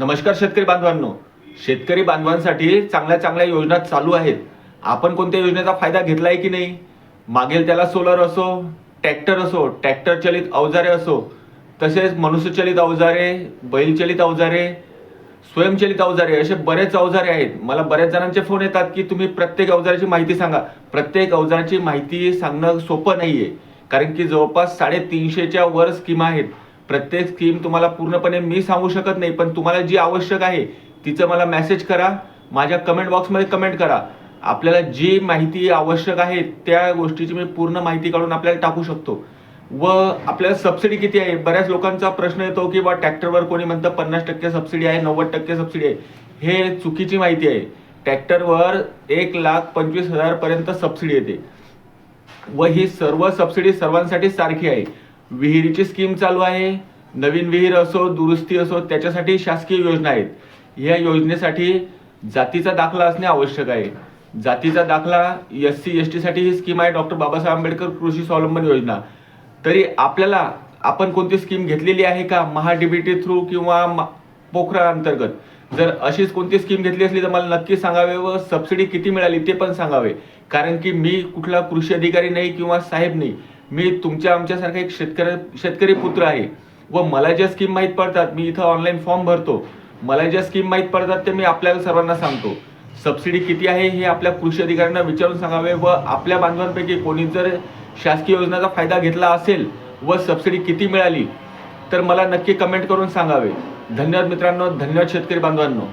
नमस्कार शेतकरी बांधवांनो. शेतकरी बांधवांसाठी चांगल्या चांगल्या योजना चालू आहेत. आपण कोणत्या योजनेचा फायदा घेतलाय की नाही? मागेल त्याला सोलर असो, ट्रॅक्टर असो, ट्रॅक्टर चलित अवजारे असो, तसेच मनुष्यचलित अवजारे, बैलचलित अवजारे, स्वयंचलित अवजारे, असे बरेच अवजारे आहेत. मला बऱ्याच जणांचे फोन येतात की तुम्ही प्रत्येक अवजाराची माहिती सांगा. प्रत्येक अवजाराची माहिती सांगणं सोपं नाहीये, कारण की जवळपास 350च्या वर स्कीम आहेत. प्रत्येक स्कीम तुम्हाला पूर्णपणे मी सांगू शकत नाही, पण तुम्हाला जी आवश्यक आहे तिचं मला मेसेज करा, माझ्या कमेंट बॉक्समध्ये कमेंट करा. आपल्याला जी माहिती आवश्यक आहे त्या गोष्टीची मी पूर्ण माहिती काढून आपल्याला टाकू शकतो. व आपल्याला सबसिडी किती आहे? बऱ्याच लोकांचा प्रश्न येतो की बा ट्रॅक्टरवर कोणी म्हणतं 50% सबसिडी आहे, 90% सबसिडी आहे. हे चुकीची माहिती आहे. ट्रॅक्टरवर 1,25,000 पर्यंत सबसिडी येते व ही सर्व सबसिडी सर्वांसाठी सारखी आहे. विहिरीची स्कीम चालू आहे. नवीन विहीर असो, दुरुस्ती असो, त्याच्यासाठी शासकीय योजना आहेत. या योजनेसाठी जातीचा दाखला असणे आवश्यक आहे. जातीचा दाखला SC ST साठी ही स्कीम आहे, डॉक्टर बाबासाहेब आंबेडकर कृषी स्वावलंबन योजना. तरी आपल्याला आपण कोणती स्कीम घेतलेली आहे का? महा-DBT थ्रू किंवा पोखरा अंतर्गत? जर अशीच कोणती स्कीम घेतली असली तर मला नक्की सांगावे व सबसिडी किती मिळाली ते पण सांगावे. कारण की मी कुठला कृषी अधिकारी नाही किंवा साहेब नाही. मी तुमच्या आमच्यासारखा एक शेतकरी पुत्र आहे व मला ज्या स्कीम माहीत पडतात, मी इथं ऑनलाईन फॉर्म भरतो, मला ज्या स्कीम माहीत पडतात ते मी आपल्याला सर्वांना सांगतो. सबसिडी किती आहे हे आपल्या कृषी अधिकाऱ्यांना विचारून सांगावे व आपल्या बांधवांपैकी कोणी जर शासकीय योजनेचा फायदा घेतला असेल व सबसिडी किती मिळाली तर मला नक्की कमेंट करून सांगावे. धन्यवाद मित्रांनो, धन्यवाद शेतकरी बांधवांनो.